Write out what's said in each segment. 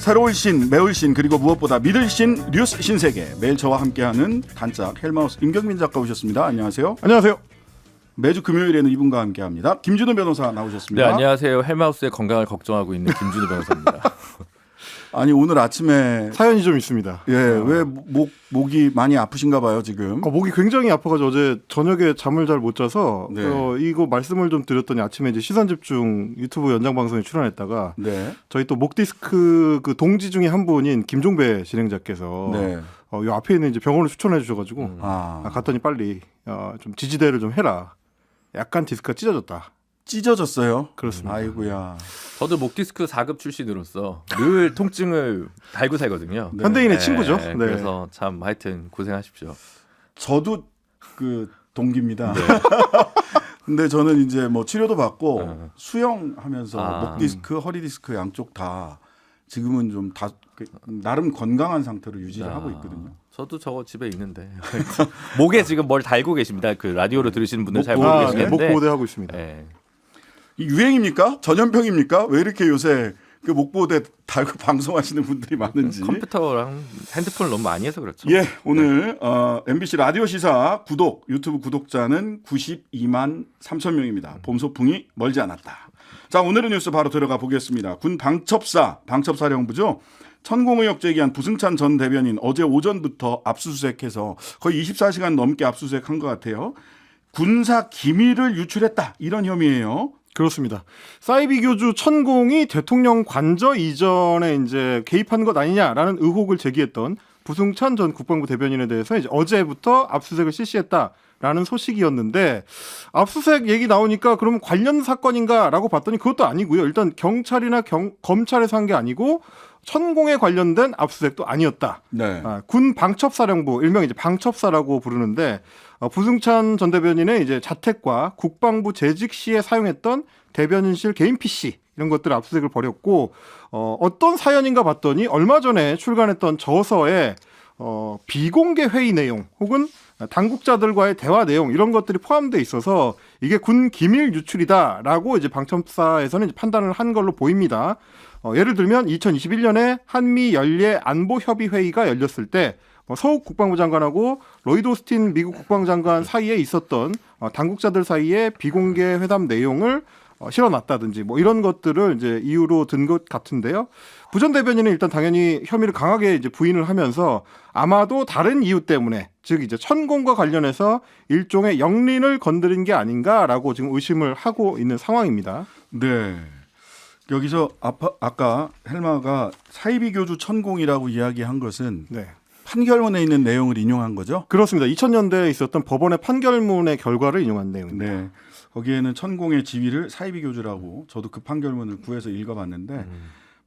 새로울 신, 매울 신, 그리고 무엇보다 믿을 신, 뉴스 신세계. 매일 저와 함께하는 단짝 헬마우스 임경민 작가 오셨습니다. 안녕하세요. 안녕하세요. 매주 금요일에는 이분과 함께합니다. 김준우 변호사 나오셨습니다. 네, 안녕하세요. 헬마우스의 건강을 걱정하고 있는 김준우 변호사입니다. 아니 오늘 아침에 사연이 좀 있습니다. 예, 왜 목이 많이 아프신가 봐요 지금. 목이 굉장히 아파가지고 어제 저녁에 잠을 잘 못 자서 네. 이거 말씀을 좀 드렸더니 아침에 이제 시선집중 유튜브 연장 방송에 출연했다가 네. 저희 또 목 디스크 그 동지 중에 한 분인 김종배 진행자께서 네. 이 앞에 있는 이제 병원을 추천해 주셔가지고 갔더니 빨리 좀 지지대를 좀 해라. 약간 디스크가 찢어졌다. 찢어졌어요. 그렇습니다. 아이고야. 저도 목 디스크 4급 출신으로서 늘 통증을 달고 살거든요. 네. 현대인의 친구죠. 네. 그래서 참 하여튼 고생하십시오. 저도 그 동기입니다. 근데 저는 이제 뭐 치료도 받고 수영하면서 목 디스크, 허리 디스크 양쪽 다 지금은 좀 다 나름 건강한 상태로 유지를 하고 있거든요. 저도 저거 집에 있는데 목에 지금 뭘 달고 계십니다. 그 라디오로 들으시는 분들 잘 목보호대. 모르겠는데 목보호대 하고 있습니다. 네. 이 유행입니까? 전염병입니까? 왜 이렇게 요새 그 목보호대 달고 방송하시는 분들이 많은지. 컴퓨터랑 핸드폰을 너무 많이 해서 그렇죠. 예, 오늘 MBC 라디오 시사 유튜브 구독자는 92만 3천 명입니다. 봄 소풍이 멀지 않았다. 자, 오늘의 뉴스 바로 들어가 보겠습니다. 군 방첩사령부죠. 천공 의혹 제기한 부승찬 전 대변인 어제 오전부터 압수수색해서 거의 24시간 넘게 압수수색한 것 같아요. 군사 기밀을 유출했다 이런 혐의예요. 그렇습니다. 사이비 교주 천공이 대통령 관저 이전에 이제 개입한 것 아니냐라는 의혹을 제기했던 부승찬 전 국방부 대변인에 대해서 이제 어제부터 압수수색을 실시했다라는 소식이었는데 압수수색 얘기 나오니까 그러면 관련 사건인가라고 봤더니 그것도 아니고요. 일단 경찰이나 검찰에서 한 게 아니고 천공에 관련된 압수수색도 아니었다. 네. 군 방첩사령부 일명 이제 방첩사라고 부르는데 부승찬 전 대변인의 이제 자택과 국방부 재직 시에 사용했던 대변인실 개인 PC 이런 것들을 압수수색을 벌였고 어떤 사연인가 봤더니 얼마 전에 출간했던 저서에 비공개 회의 내용 혹은 당국자들과의 대화 내용 이런 것들이 포함되어 있어서 이게 군 기밀 유출이다라고 이제 방첩사에서는 이제 판단을 한 걸로 보입니다. 예를 들면 2021년에 한미 연례 안보 협의 회의가 열렸을 때 서욱 국방부 장관하고 로이드 오스틴 미국 국방장관 사이에 있었던 당국자들 사이에 비공개 회담 내용을 실어놨다든지 뭐 이런 것들을 이제 이유로 든 것 같은데요. 부 전 대변인은 일단 당연히 혐의를 강하게 이제 부인을 하면서 아마도 다른 이유 때문에 즉 이제 천공과 관련해서 일종의 영린을 건드린 게 아닌가라고 지금 의심을 하고 있는 상황입니다. 네. 여기서 아까 헬마가 사이비 교주 천공이라고 이야기한 것은 네. 판결문에 있는 내용을 인용한 거죠? 그렇습니다. 2000년대에 있었던 법원의 판결문의 결과를 인용한 내용입니다. 네. 거기에는 천공의 지위를 사이비 교주라고 저도 그 판결문을 구해서 읽어봤는데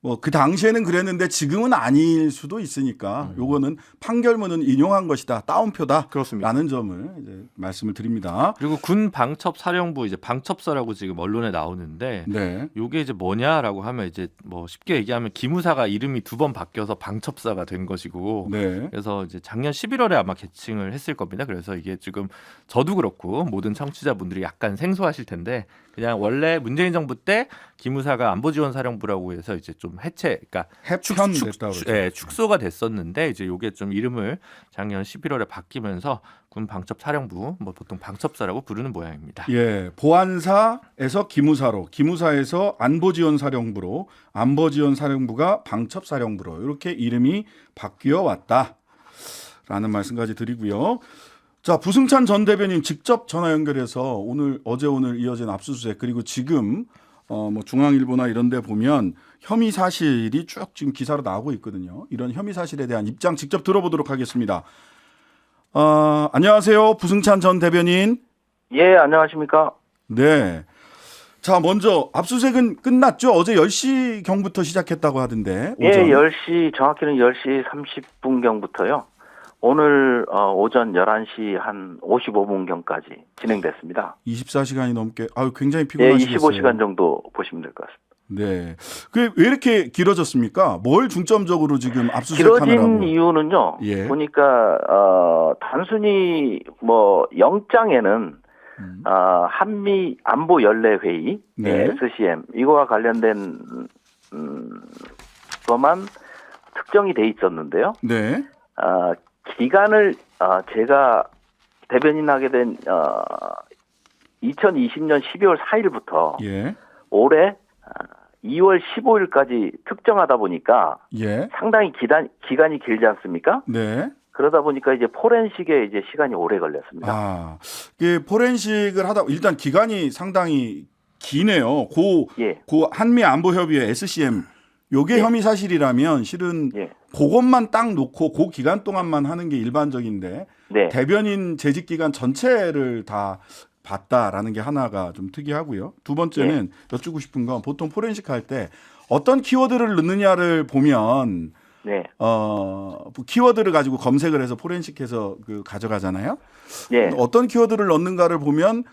뭐 그 당시에는 그랬는데 지금은 아닐 수도 있으니까 요거는 판결문은 인용한 것이다. 따옴표다. 그렇습니다. 라는 점을 이제 말씀을 드립니다. 그리고 군 방첩사령부 이제 방첩사라고 지금 언론에 나오는데 네. 요게 이제 뭐냐라고 하면 이제 뭐 쉽게 얘기하면 기무사가 이름이 2번 바뀌어서 방첩사가 된 것이고 네. 그래서 이제 작년 11월에 아마 개칭을 했을 겁니다. 그래서 이게 지금 저도 그렇고 모든 청취자분들이 약간 생소하실 텐데 그냥 원래 문재인 정부 때 기무사가 안보지원사령부라고 해서 이제 좀 해체, 그러니까 해편됐다고 그러죠. 축소가 됐었는데 이제 요게 좀 이름을 작년 11월에 바뀌면서 군 방첩사령부, 뭐 보통 방첩사라고 부르는 모양입니다. 예, 보안사에서 기무사로, 기무사에서 안보지원사령부로, 안보지원사령부가 방첩사령부로 이렇게 이름이 바뀌어 왔다라는 말씀까지 드리고요. 자, 부승찬 전 대변인 직접 전화 연결해서 어제 오늘 이어진 압수수색 그리고 지금 뭐 중앙일보나 이런 데 보면 혐의 사실이 쭉 지금 기사로 나오고 있거든요. 이런 혐의 사실에 대한 입장 직접 들어보도록 하겠습니다. 안녕하세요. 부승찬 전 대변인. 예, 안녕하십니까? 네. 자, 먼저 압수수색은 끝났죠? 어제 10시경부터 시작했다고 하던데. 오전. 예, 10시, 정확히는 10시 30분경부터요. 오늘 오전 11시 한 55분경까지 진행됐습니다. 24시간이 넘게 굉장히 예, 피곤하시겠어요. 25시간 정도 보시면 될 것 같습니다. 네. 그 왜 이렇게 길어졌습니까? 뭘 중점적으로 지금 압수수색하느라고? 길어진 이유는요. 예. 보니까 단순히 뭐 영장에는 한미 안보 연례 회의, 네. SCM 이거와 관련된 것만 확정이 돼 있었는데요. 네. 기간을 제가 대변인 하게 된 2020년 12월 4일부터 예. 올해 2월 15일까지 특정하다 보니까 예. 상당히 기간이 길지 않습니까? 네. 그러다 보니까 이제 포렌식에 이제 시간이 오래 걸렸습니다. 아, 이게 포렌식을 하다 일단 기간이 상당히 기네요. 예. 고 한미 안보 협의회 SCM 요게 예. 혐의 사실이라면 실은 예. 그것만 딱 놓고 그 기간 동안만 하는 게 일반적인데 네. 대변인 재직 기간 전체를 다 봤다라는 게 하나가 좀 특이하고요. 두 번째는 여쭙고 싶은 건 보통 포렌식 할 때 어떤 키워드를 넣느냐를 보면 네. 키워드를 가지고 검색을 해서 포렌식해서 가져가잖아요. 예. 어떤 키워드를 넣는가를 보면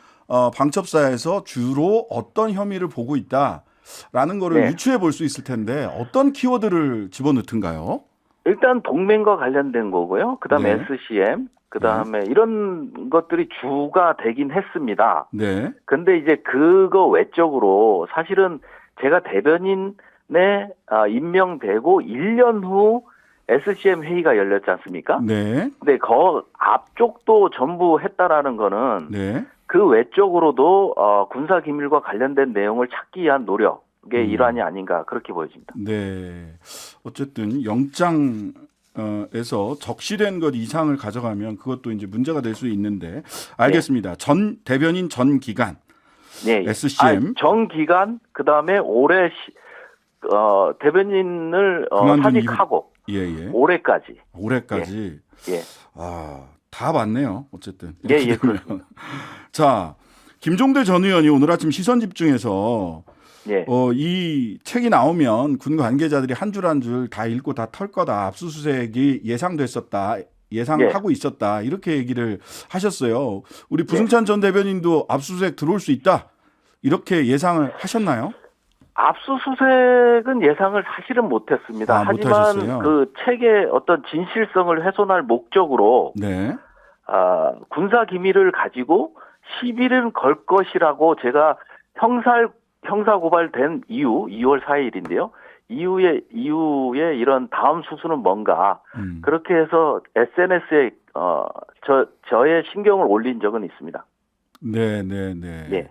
방첩사에서 주로 어떤 혐의를 보고 있다라는 거를 네. 유추해 볼 수 있을 텐데 어떤 키워드를 집어넣던가요? 일단 동맹과 관련된 거고요. 그다음에 네. SCM, 그다음에 이런 것들이 주가 되긴 했습니다. 네. 근데 이제 그거 외적으로 사실은 제가 대변인에 임명되고 1년 후 SCM 회의가 열렸지 않습니까? 네. 근데 그 앞쪽도 전부 했다라는 거는 네. 그 외적으로도 군사 기밀과 관련된 내용을 찾기 위한 노력의 일환이 아닌가 그렇게 보여집니다. 네. 어쨌든 영장에서 적시된 것 이상을 가져가면 그것도 이제 문제가 될 수 있는데 알겠습니다. 전 대변인 전 기간 네. SCM 전 기간 그다음에 올해 대변인을 그만둔 사직하고 예예. 올해까지. 올해까지 예. 다 봤네요. 어쨌든 예, 이렇게 되면. 자, 김종대 전 의원이 오늘 아침 시선 집중해서 예. 이 책이 나오면 군 관계자들이 한 줄 한 줄 다 읽고 다 털 거다. 압수수색이 예상됐었다. 예상하고 있었다. 이렇게 얘기를 하셨어요. 우리 부승찬 전 대변인도 압수수색 들어올 수 있다. 이렇게 예상을 하셨나요? 압수수색은 예상을 사실은 못했습니다. 하지만 못하셨어요? 그 책의 어떤 진실성을 훼손할 목적으로 네. 군사 기밀을 가지고 시비를 걸 것이라고 제가 형사 고발된 이후 2월 4일인데요. 이후에 이런 다음 수순은 뭔가 그렇게 해서 SNS에 저의 신경을 올린 적은 있습니다. 네. 예.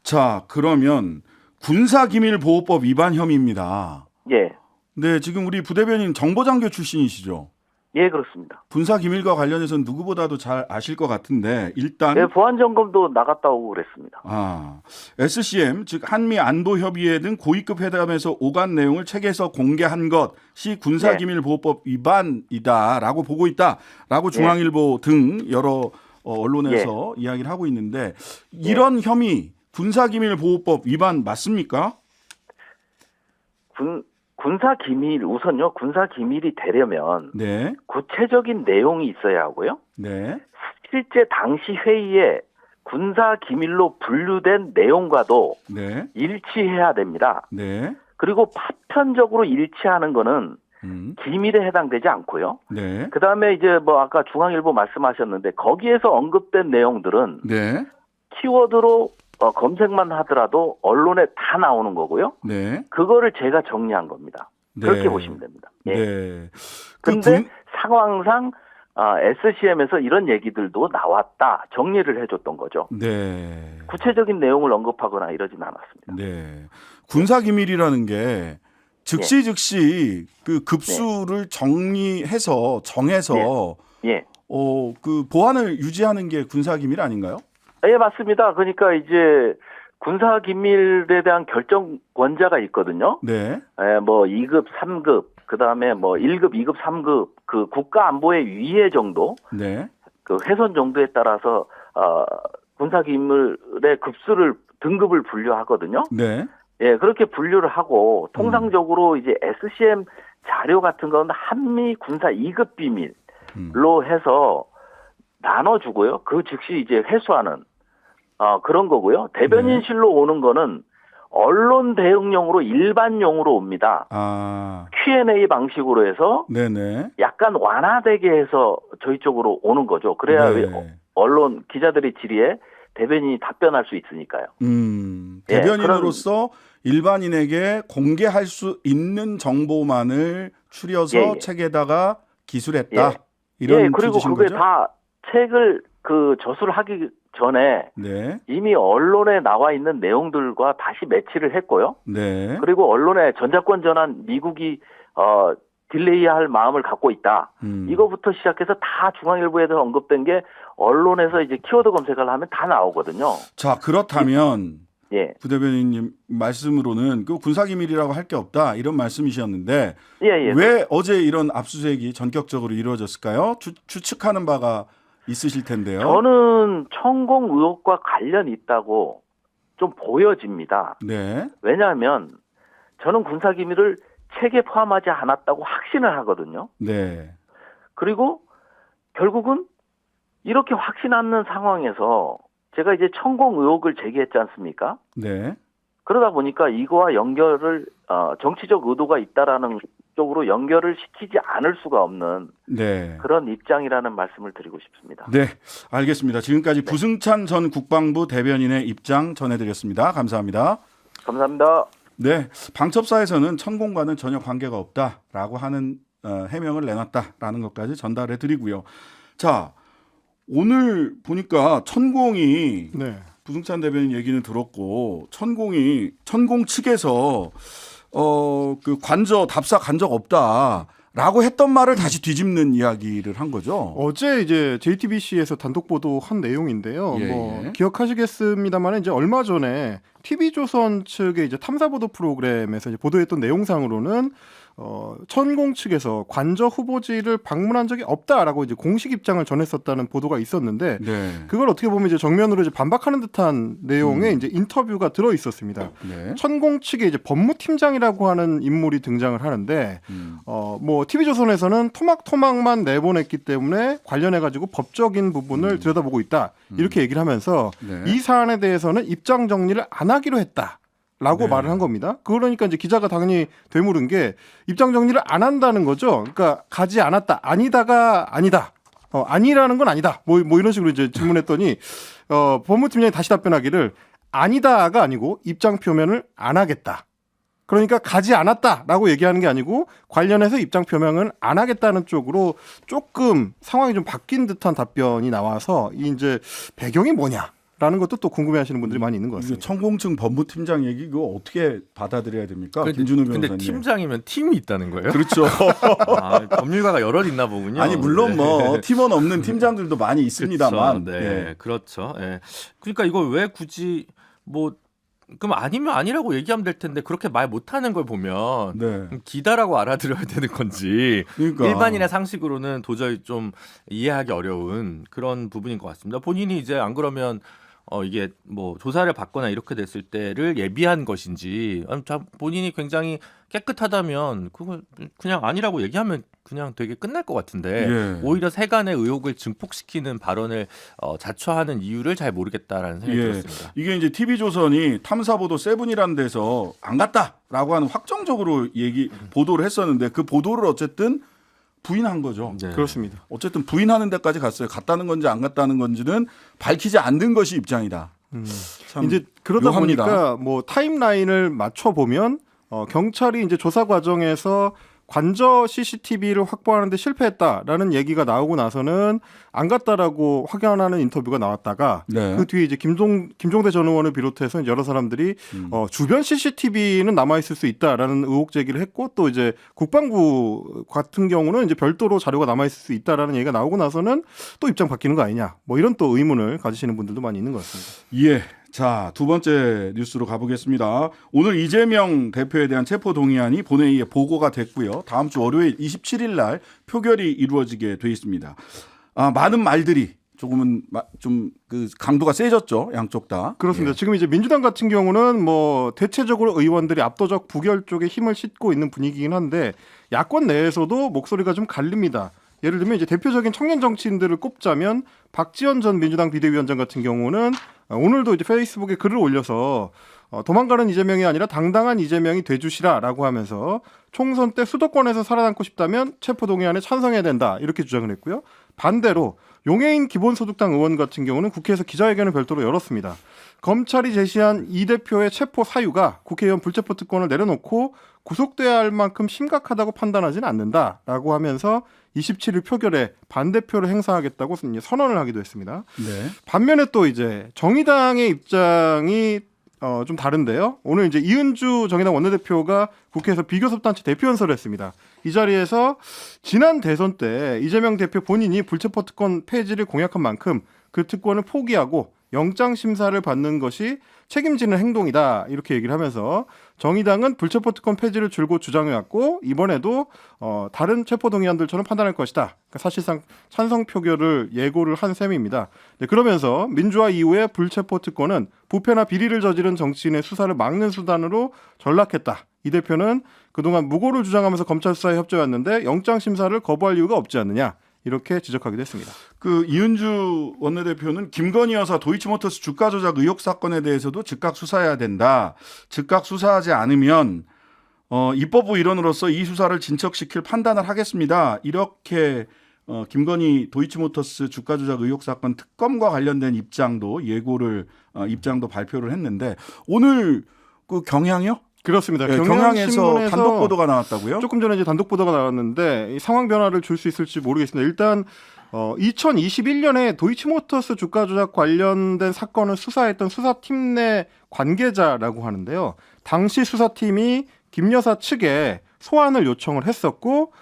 자, 그러면 군사기밀보호법 위반 혐의입니다. 예. 네, 지금 우리 부대변인 정보장교 출신이시죠? 예, 그렇습니다. 군사기밀과 관련해서는 누구보다도 잘 아실 것 같은데 일단 예, 보안 점검도 나갔다 오고 그랬습니다. SCM 즉 한미 안보협의회 등 고위급 회담에서 오간 내용을 책에서 공개한 것이 군사기밀보호법 위반이다라고 보고 있다라고 중앙일보 등 여러 언론에서 이야기를 하고 있는데 이런 혐의 군사기밀보호법 위반 맞습니까? 군사 기밀 우선요. 군사 기밀이 되려면 네. 구체적인 내용이 있어야 하고요. 네. 실제 당시 회의에 군사 기밀로 분류된 내용과도 네. 일치해야 됩니다. 네. 그리고 파편적으로 일치하는 거는 기밀에 해당되지 않고요. 네. 그다음에 이제 뭐 아까 중앙일보 말씀하셨는데 거기에서 언급된 내용들은 네. 키워드로 검색만 하더라도 언론에 다 나오는 거고요. 네. 그거를 제가 정리한 겁니다. 그렇게 네. 보시면 됩니다. 예. 네. 근데 상황상 SCM에서 이런 얘기들도 나왔다. 정리를 해줬던 거죠. 네. 구체적인 내용을 언급하거나 이러진 않았습니다. 네. 군사기밀이라는 게 즉시 그 급수를 정해서 예. 그 보안을 유지하는 게 군사기밀 아닌가요? 예, 맞습니다. 그러니까 이제 군사 기밀에 대한 결정권자가 있거든요. 네. 예, 뭐 2급, 3급, 그다음에 뭐 1급, 2급, 3급 그 국가 안보의 위해 정도, 네. 그 훼손 정도에 따라서 군사 기밀의 등급을 분류하거든요. 네. 예, 그렇게 분류를 하고 통상적으로 이제 SCM 자료 같은 건 한미 군사 2급 비밀로 해서 나눠주고요. 그 즉시 이제 회수하는 그런 거고요. 대변인실로 오는 거는 언론 대응용으로 일반용으로 옵니다. Q&A 방식으로 해서 네네. 약간 완화되게 해서 저희 쪽으로 오는 거죠. 그래야 언론 기자들의 질의에 대변인이 답변할 수 있으니까요. 대변인으로서 일반인에게 공개할 수 있는 정보만을 추려서 예, 예. 책에다가 기술했다. 예. 이런 예, 그리고 취지신 그게 거죠? 다 책을 그 저술을 하기 전에 네. 이미 언론에 나와 있는 내용들과 다시 매치를 했고요. 네. 그리고 언론에 전자권 전환 미국이 딜레이할 마음을 갖고 있다. 이거부터 시작해서 다 중앙일보에서 언급된 게 언론에서 이제 키워드 검색을 하면 다 나오거든요. 자, 그렇다면 예. 부대변인님 말씀으로는 그 군사기밀이라고 할 게 없다 이런 말씀이셨는데 예, 예. 왜 어제 이런 압수수색이 전격적으로 이루어졌을까요? 추측하는 바가 있으실 텐데요. 저는 천공 의혹과 관련이 있다고 좀 보여집니다. 네. 왜냐하면 저는 군사기밀을 책에 포함하지 않았다고 확신을 하거든요. 네. 그리고 결국은 이렇게 확신하는 상황에서 제가 이제 천공 의혹을 제기했지 않습니까? 네. 그러다 보니까 이거와 연결을 정치적 의도가 있다라는 쪽으로 연결을 시키지 않을 수가 없는 네. 그런 입장이라는 말씀을 드리고 싶습니다. 네. 알겠습니다. 지금까지 부승찬 전 국방부 대변인의 입장 전해드렸습니다. 감사합니다. 감사합니다. 네. 방첩사에서는 천공과는 전혀 관계가 없다라고 하는 해명을 내놨다라는 것까지 전달해 드리고요. 자, 오늘 보니까 천공이 네. 부승찬 대변인 얘기는 들었고 천공 측에서 그 답사 간 적 없다라고 했던 말을 다시 뒤집는 이야기를 한 거죠. 어제 이제 JTBC에서 단독 보도한 내용인데요. 예, 뭐 예. 기억하시겠습니다만 이제 얼마 전에 TV조선 측의 이제 탐사 보도 프로그램에서 이제 보도했던 내용상으로는 천공 측에서 관저 후보지를 방문한 적이 없다라고 이제 공식 입장을 전했었다는 보도가 있었는데 네. 그걸 어떻게 보면 이제 정면으로 이제 반박하는 듯한 내용의 이제 인터뷰가 들어 있었습니다. 네. 천공 측의 이제 법무팀장이라고 하는 인물이 등장을 하는데 뭐 TV조선에서는 토막만 내보냈기 때문에 관련해 가지고 법적인 부분을 들여다보고 있다 이렇게 얘기를 하면서 네. 이 사안에 대해서는 입장 정리를 안 하기로 했다. 라고 네. 말을 한 겁니다. 그러니까 이제 기자가 당연히 되물은 게 입장 정리를 안 한다는 거죠. 그러니까 가지 않았다. 아니다가 아니다. 아니라는 건 아니다. 뭐 이런 식으로 이제 질문했더니 법무팀장이 다시 답변하기를 아니다가 아니고 입장 표명을 안 하겠다. 그러니까 가지 않았다라고 얘기하는 게 아니고 관련해서 입장 표명은 안 하겠다는 쪽으로 조금 상황이 좀 바뀐 듯한 답변이 나와서 이 이제 배경이 뭐냐라는 것도 또 궁금해하시는 분들이 많이 있는 것 이게 같습니다. 천공층 법무팀장 얘기 이거 어떻게 받아들여야 됩니까? 근데, 김준우 근데 변호사님. 팀장이면 팀이 있다는 거예요? 그렇죠. 법률가가 여럿 있나 보군요. 아니 물론 네. 뭐 팀원 없는 팀장들도 많이 있습니다만. 그렇죠. 네, 예. 그렇죠. 예. 그러니까 이걸 왜 굳이 뭐 그럼 아니면 아니라고 얘기하면 될 텐데 그렇게 말 못하는 걸 보면 네. 기다라고 알아들어야 되는 건지 그러니까. 일반인의 상식으로는 도저히 좀 이해하기 어려운 그런 부분인 것 같습니다. 본인이 이제 안 그러면 이게 뭐 조사를 받거나 이렇게 됐을 때를 예비한 것인지 본인이 굉장히 깨끗하다면 그걸 그냥 아니라고 얘기하면 그냥 되게 끝날 것 같은데 예. 오히려 세간의 의혹을 증폭시키는 발언을 자초하는 이유를 잘 모르겠다라는 생각이 예. 들었습니다. 이게 이제 TV조선이 탐사보도 세븐이라는 데서 안 갔다라고 하는 확정적으로 보도를 했었는데 그 보도를 어쨌든 부인한 거죠. 네. 그렇습니다. 어쨌든 부인하는 데까지 갔어요. 갔다는 건지 안 갔다는 건지는 밝히지 않는 것이 입장이다. 참 이제 그러다 묘합니다. 보니까 뭐 타임라인을 맞춰 보면 경찰이 이제 조사 과정에서 관저 CCTV를 확보하는데 실패했다라는 얘기가 나오고 나서는 안 갔다라고 확연하는 인터뷰가 나왔다가 네. 그 뒤에 이제 김종대 전 의원을 비롯해서 여러 사람들이 주변 CCTV는 남아 있을 수 있다라는 의혹 제기를 했고 또 이제 국방부 같은 경우는 이제 별도로 자료가 남아 있을 수 있다라는 얘기가 나오고 나서는 또 입장 바뀌는 거 아니냐 뭐 이런 또 의문을 가지시는 분들도 많이 있는 것 같습니다. 예. 자, 두 번째 뉴스로 가보겠습니다. 오늘 이재명 대표에 대한 체포 동의안이 본회의에 보고가 됐고요. 다음 주 월요일 27일 날 표결이 이루어지게 돼 있습니다. 많은 말들이 조금은 좀 그 강도가 세졌죠. 양쪽 다. 그렇습니다. 지금 이제 민주당 같은 경우는 뭐 대체적으로 의원들이 압도적 부결 쪽에 힘을 싣고 있는 분위기긴 한데 야권 내에서도 목소리가 좀 갈립니다. 예를 들면 이제 대표적인 청년 정치인들을 꼽자면 박지원 전 민주당 비대위원장 같은 경우는 오늘도 이제 페이스북에 글을 올려서 도망가는 이재명이 아니라 당당한 이재명이 돼주시라라고 하면서 총선 때 수도권에서 살아남고 싶다면 체포동의안에 찬성해야 된다 이렇게 주장을 했고요. 반대로 용해인 기본소득당 의원 같은 경우는 국회에서 기자회견을 별도로 열었습니다. 검찰이 제시한 이 대표의 체포 사유가 국회의원 불체포 특권을 내려놓고 구속돼야 할 만큼 심각하다고 판단하지는 않는다라고 하면서 27일 표결에 반대표를 행사하겠다고 선언을 하기도 했습니다. 네. 반면에 또 이제 정의당의 입장이 좀 다른데요. 오늘 이제 이은주 정의당 원내대표가 국회에서 비교섭단체 대표 연설을 했습니다. 이 자리에서 지난 대선 때 이재명 대표 본인이 불체포 특권 폐지를 공약한 만큼 그 특권을 포기하고 영장 심사를 받는 것이 책임지는 행동이다 이렇게 얘기를 하면서 정의당은 불체포 특권 폐지를 줄곧 주장해왔고 이번에도 다른 체포 동의안들처럼 판단할 것이다. 그러니까 사실상 찬성 표결을 예고를 한 셈입니다. 네, 그러면서 민주화 이후에 불체포 특권은 부패나 비리를 저지른 정치인의 수사를 막는 수단으로 전락했다. 이 대표는 그동안 무고를 주장하면서 검찰 수사에 협조했는데 영장 심사를 거부할 이유가 없지 않느냐. 이렇게 지적하기도 했습니다. 그 이은주 원내대표는 김건희 여사 도이치모터스 주가 조작 의혹 사건에 대해서도 즉각 수사해야 된다. 즉각 수사하지 않으면 입법부 일원으로서 이 수사를 진척시킬 판단을 하겠습니다. 이렇게 김건희 도이치모터스 주가 조작 의혹 사건 특검과 관련된 입장도 입장도 발표를 했는데 오늘 그 경향이요? 그렇습니다. 네, 경향에서 단독 보도가 나왔다고요? 조금 전에 이제 단독 보도가 나왔는데 이 상황 변화를 줄 수 있을지 모르겠습니다. 일단 2021년에 도이치모터스 주가 조작 관련된 사건을 수사했던 수사팀 내 관계자라고 하는데요. 당시 수사팀이 김 여사 측에 소환을 요청을 했었고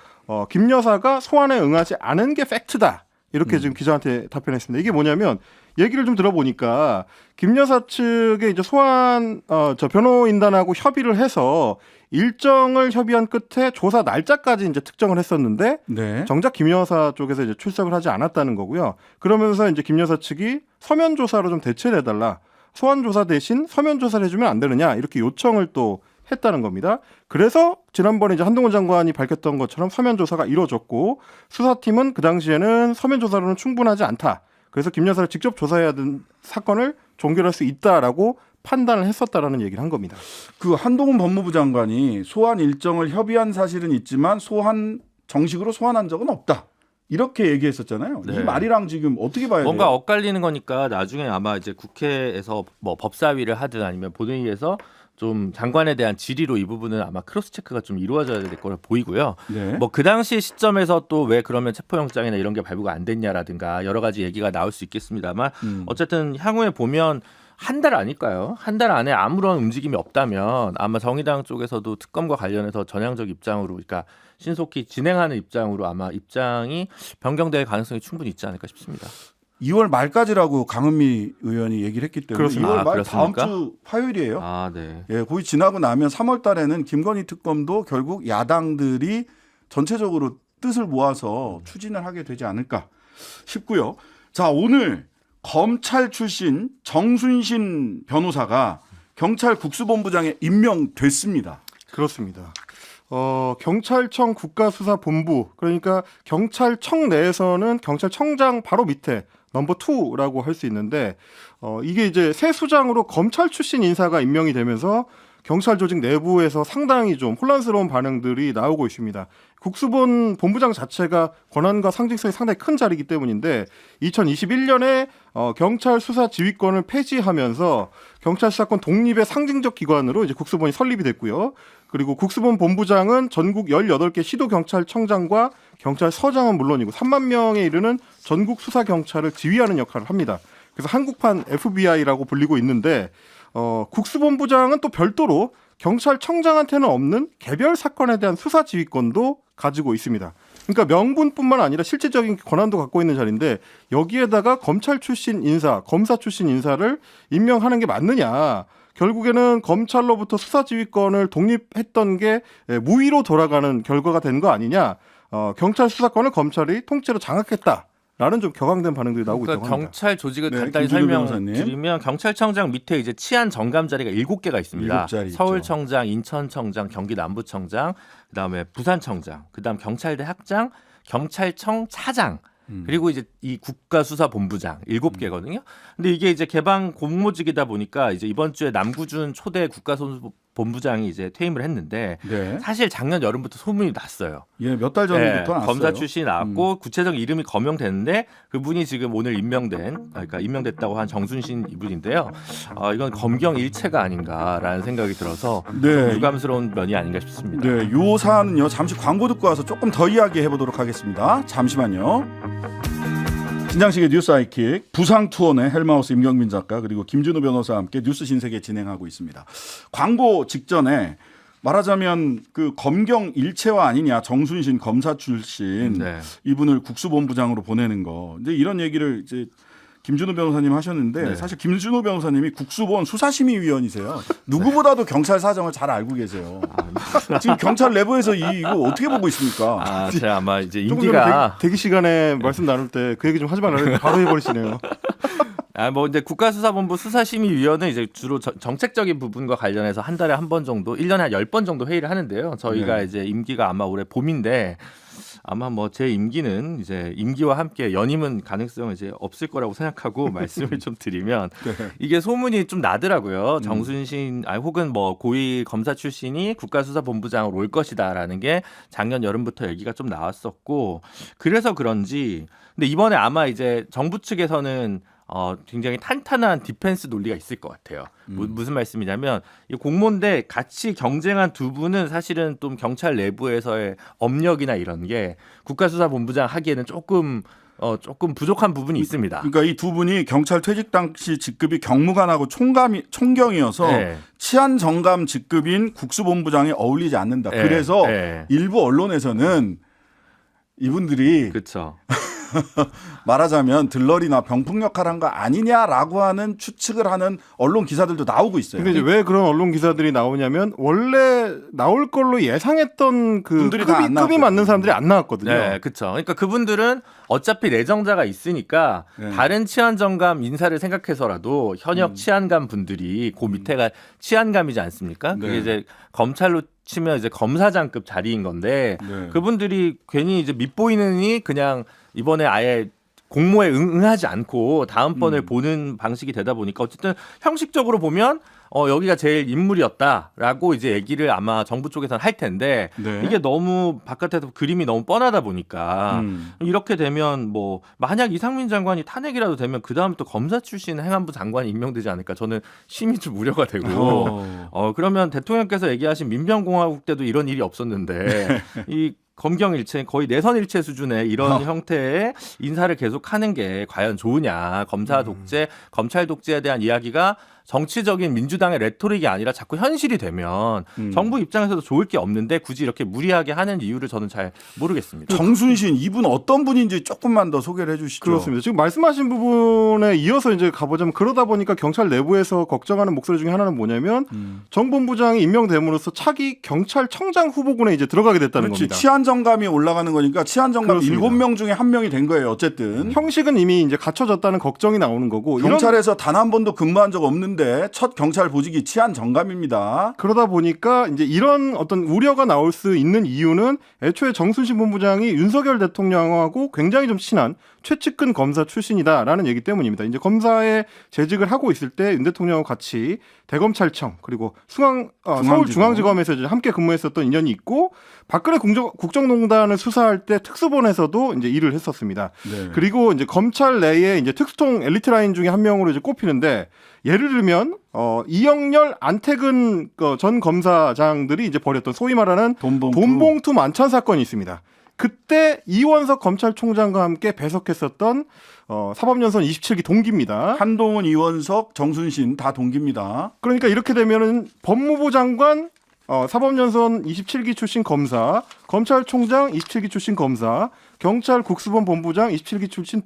김 여사가 소환에 응하지 않은 게 팩트다. 이렇게 지금 기자한테 답변했습니다. 이게 뭐냐면 얘기를 좀 들어보니까 김 여사 측에 이제 소환 변호인단하고 협의를 해서 일정을 협의한 끝에 조사 날짜까지 이제 특정을 했었는데 네. 정작 김 여사 쪽에서 이제 출석을 하지 않았다는 거고요. 그러면서 이제 김 여사 측이 서면 조사로 좀 대체를 해달라. 소환 조사 대신 서면 조사를 해주면 안 되느냐 이렇게 요청을 또 했다는 겁니다. 그래서 지난번에 이제 한동훈 장관이 밝혔던 것처럼 서면 조사가 이루어졌고 수사팀은 그 당시에는 서면 조사로는 충분하지 않다. 그래서 김 여사를 직접 조사해야 하는 사건을 종결할 수 있다라고 판단을 했었다라는 얘기를 한 겁니다. 그 한동훈 법무부 장관이 소환 일정을 협의한 사실은 있지만 정식으로 소환한 적은 없다. 이렇게 얘기했었잖아요. 네. 이 말이랑 지금 어떻게 봐야 뭔가 돼요? 엇갈리는 거니까 나중에 아마 이제 국회에서 뭐 법사위를 하든 아니면 본회의에서 좀 장관에 대한 질의로 이 부분은 아마 크로스 체크가 좀 이루어져야 될 거로 보이고요. 네. 뭐 그 당시 시점에서 또 왜 그러면 체포영장이나 이런 게 발부가 안 됐냐라든가 여러 가지 얘기가 나올 수 있겠습니다만 어쨌든 향후에 보면 한 달 아닐까요? 한 달 안에 아무런 움직임이 없다면 아마 정의당 쪽에서도 특검과 관련해서 전향적 입장으로 그러니까 신속히 진행하는 입장으로 아마 입장이 변경될 가능성이 충분히 있지 않을까 싶습니다. 2월 말까지라고 강은미 의원이 얘기를 했기 때문에 그렇습니다. 2월 말 다음 그렇습니까? 주 화요일이에요. 아, 네. 예, 거의 지나고 나면 3월 달에는 김건희 특검도 결국 야당들이 전체적으로 뜻을 모아서 추진을 하게 되지 않을까 싶고요. 자, 오늘 검찰 출신 정순신 변호사가 경찰 국수본부장에 임명됐습니다. 그렇습니다. 경찰청 국가수사본부 그러니까 경찰청 내에서는 경찰청장 바로 밑에 넘버 2라고 할 수 있는데 이게 이제 새 수장으로 검찰 출신 인사가 임명이 되면서 경찰 조직 내부에서 상당히 좀 혼란스러운 반응들이 나오고 있습니다. 국수본 본부장 자체가 권한과 상징성이 상당히 큰 자리이기 때문인데 2021년에 경찰 수사 지휘권을 폐지하면서 경찰 수사권 독립의 상징적 기관으로 이제 국수본이 설립이 됐고요. 그리고 국수본 본부장은 전국 18개 시도경찰청장과 경찰서장은 물론이고 3만 명에 이르는 전국 수사경찰을 지휘하는 역할을 합니다. 그래서 한국판 FBI라고 불리고 있는데 국수본부장은 또 별도로 경찰청장한테는 없는 개별 사건에 대한 수사 지휘권도 가지고 있습니다. 그러니까 명분뿐만 아니라 실질적인 권한도 갖고 있는 자리인데 여기에다가 검찰 출신 인사, 검사 출신 인사를 임명하는 게 맞느냐. 결국에는 검찰로부터 수사 지휘권을 독립했던 게 무위로 돌아가는 결과가 된 거 아니냐. 경찰 수사권을 검찰이 통째로 장악했다. 라는 좀 격앙된 반응들이 나오고 그러니까 있다고 합니다. 경찰 조직을 네, 간단히 김준호 변호사님. 설명드리면 경찰청장 밑에 이제 치안 정감 자리가 7개가 있습니다. 7자리 있죠. 서울청장, 인천청장, 경기남부청장, 그다음에 부산청장, 그다음 경찰대 학장, 경찰청 차장, 그리고 이제 이 국가수사본부장 7개거든요. 근데 이게 이제 개방 공모직이다 보니까 이제 이번 주에 남구준 초대 본부장이 이제 퇴임을 했는데 네. 사실 작년 여름부터 소문이 났어요. 예, 몇 달 전부터 네, 났어요. 검사 출신이 나왔고 구체적 이름이 거명됐는데 그분이 지금 오늘 임명됐다고 한 정순신 이분인데요. 이건 검경 일체가 아닌가라는 생각이 들어서 네. 유감스러운 면이 아닌가 싶습니다. 네, 요 사안은요. 잠시 광고 듣고 와서 조금 더 이야기해 보도록 하겠습니다. 잠시만요. 신장식의 뉴스 아이킥 부상 투혼의 헬마우스 임경민 작가 그리고 김준우 변호사와 함께 뉴스 신세계 진행하고 있습니다. 광고 직전에 말하자면 그 검경 일체화 아니냐 정순신 검사 출신 네. 이분을 국수본부장으로 보내는 거. 근데 이런 얘기를 이제 김준우 변호사님 하셨는데 네. 사실 김준우 변호사님이 국수본 수사심의위원이세요. 누구보다도 경찰 사정을 잘 알고 계세요. 지금 경찰 내부에서 이거 어떻게 보고 있습니까? 제가 아마 이제 조금 전에 임기가 대기 시간에 말씀 나눌 때 그 얘기 좀 하지 말라고 바로 해버리시네요. 뭐 이제 국가수사본부 수사심의위원은 이제 주로 정책적인 부분과 관련해서 한 달에 한 번 정도, 1년에 한 10번 정도 회의를 하는데요. 저희가 네. 이제 임기가 아마 올해 봄인데 아마 뭐 제 임기는 이제 임기와 함께 연임은 가능성은 이제 없을 거라고 생각하고 말씀을 좀 드리면 이게 소문이 좀 나더라고요. 정순신 혹은 뭐 고위 검사 출신이 국가수사본부장으로 올 것이다라는 게 작년 여름부터 얘기가 좀 나왔었고 그래서 그런지 근데 이번에 아마 이제 정부 측에서는 굉장히 탄탄한 디펜스 논리가 있을 것 같아요. 무슨 말씀이냐면 이 공모인데 같이 경쟁한 두 분은 사실은 좀 경찰 내부에서의 업력이나 이런 게 국가수사본부장 하기에는 조금 부족한 부분이 있습니다. 그러니까 이 두 분이 경찰 퇴직 당시 직급이 경무관하고 총경이어서 네. 치안 정감 직급인 국수본부장에 어울리지 않는다. 네. 그래서 네. 일부 언론에서는 이분들이 그렇죠. 말하자면 들러리나 병풍 역할을 한 거 아니냐라고 하는 추측을 하는 언론 기사들도 나오고 있어요. 근데 이제 왜 그런 언론 기사들이 나오냐면 원래 나올 걸로 예상했던 그 분들이 다안 급이 나왔거든요. 맞는 사람들이 안 나왔거든요. 네, 그렇죠. 그러니까 그분들은 어차피 내정자가 있으니까 네. 다른 치안정감 인사를 생각해서라도 현역 치안감 분들이 그 밑에가 치안감이지 않습니까? 네. 그게 이제 검찰로 치면 이제 검사장급 자리인 건데 네. 그분들이 괜히 이제 밑보이느니 그냥 이번에 아예 공모에 응하지 않고 다음번을 보는 방식이 되다 보니까 어쨌든 형식적으로 보면 여기가 제일 인물이었다라고 이제 얘기를 아마 정부 쪽에서는 할 텐데 네. 이게 너무 바깥에서 그림이 너무 뻔하다 보니까 이렇게 되면 뭐 만약 이상민 장관이 탄핵이라도 되면 그 다음 또 검사 출신 행안부 장관이 임명되지 않을까 저는 심히 좀 우려가 되고 그러면 대통령께서 얘기하신 민병공화국 때도 이런 일이 없었는데 이 검경일체 거의 내선일체 수준의 이런 형태의 인사를 계속하는 게 과연 좋으냐. 검사 독재, 검찰 독재에 대한 이야기가 정치적인 민주당의 레토릭이 아니라 자꾸 현실이 되면 정부 입장에서도 좋을 게 없는데 굳이 이렇게 무리하게 하는 이유를 저는 잘 모르겠습니다. 정순신 이분 어떤 분인지 조금만 더 소개를 해주시죠. 그렇습니다. 지금 말씀하신 부분에 이어서 이제 가보자면 그러다 보니까 경찰 내부에서 걱정하는 목소리 중에 하나는 뭐냐면 정 본부장이 임명됨으로써 차기 경찰청장 후보군에 이제 들어가게 됐다는 그렇지. 겁니다. 치안정감이 올라가는 거니까 치안정감 그렇습니다. 7명 중에 1명이 된 거예요. 어쨌든 형식은 이미 이제 갖춰졌다는 걱정이 나오는 거고 경찰에서 단 한 번도 근무한 적 없는데 첫 경찰 보직이 치안정감입니다. 그러다 보니까 이제 이런 어떤 우려가 나올 수 있는 이유는 애초에 정순신 본부장이 윤석열 대통령하고 굉장히 좀 친한 최측근 검사 출신이다라는 얘기 때문입니다. 이제 검사에 재직을 하고 있을 때 윤 대통령과 같이 대검찰청 그리고 서울중앙지검에서 이제 함께 근무했었던 인연이 있고 박근혜 국정농단을 수사할 때 특수본에서도 이제 일을 했었습니다. 네. 그리고 이제 검찰 내에 이제 특수통 엘리트 라인 중에 한 명으로 이제 꼽히는데 예를 들면 이영렬, 안태근 전 검사장들이 이제 벌였던 소위 말하는 돈봉투 만찬 사건이 있습니다. 그때 이원석 검찰총장과 함께 배석했었던 사법연수원 27기 동기입니다. 한동훈, 이원석, 정순신 다 동기입니다. 그러니까 이렇게 되면은 법무부 장관, 사법연수원 27기 출신 검사, 검찰총장 27기 출신 검사, 경찰 국수본 본부장 27기 출신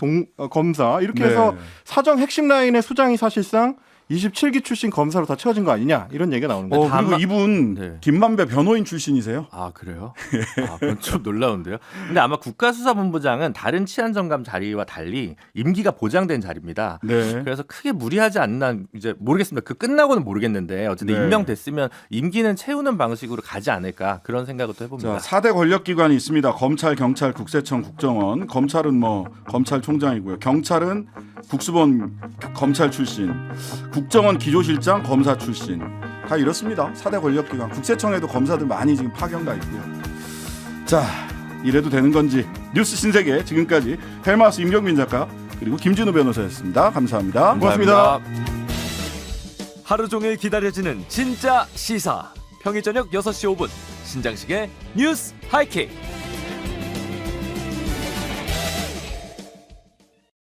검사 이렇게 해서 사정 핵심 라인의 수장이 사실상 27기 출신 검사로 다 채워진 거 아니냐 이런 얘기가 나오는 거죠. 그리고 이분 네. 김만배 변호인 출신이세요? 아 그래요? 그건 좀 놀라운데요. 근데 아마 국가수사본부장은 다른 치안정감 자리와 달리 임기가 보장된 자리입니다. 네. 그래서 크게 무리하지 않나 이제 모르겠습니다. 그 끝나고는 모르겠는데 어쨌든 네. 임명됐으면 임기는 채우는 방식으로 가지 않을까 그런 생각을 또 해봅니다. 자, 4대 권력기관이 있습니다. 검찰, 경찰, 국세청, 국정원. 검찰은 뭐 검찰총장이고요. 경찰은 국수본 검찰 출신. 국정원 기조실장 검사 출신 다 이렇습니다. 4대 권력기관 국세청에도 검사들 많이 지금 파견가 있고요. 자, 이래도 되는 건지 뉴스 신세계 지금까지 헬마우스 임경민 작가 그리고 김진우 변호사였습니다. 감사합니다. 고맙습니다. 하루 종일 기다려지는 진짜 시사. 평일 저녁 6시 5분 신장식의 뉴스 하이킥.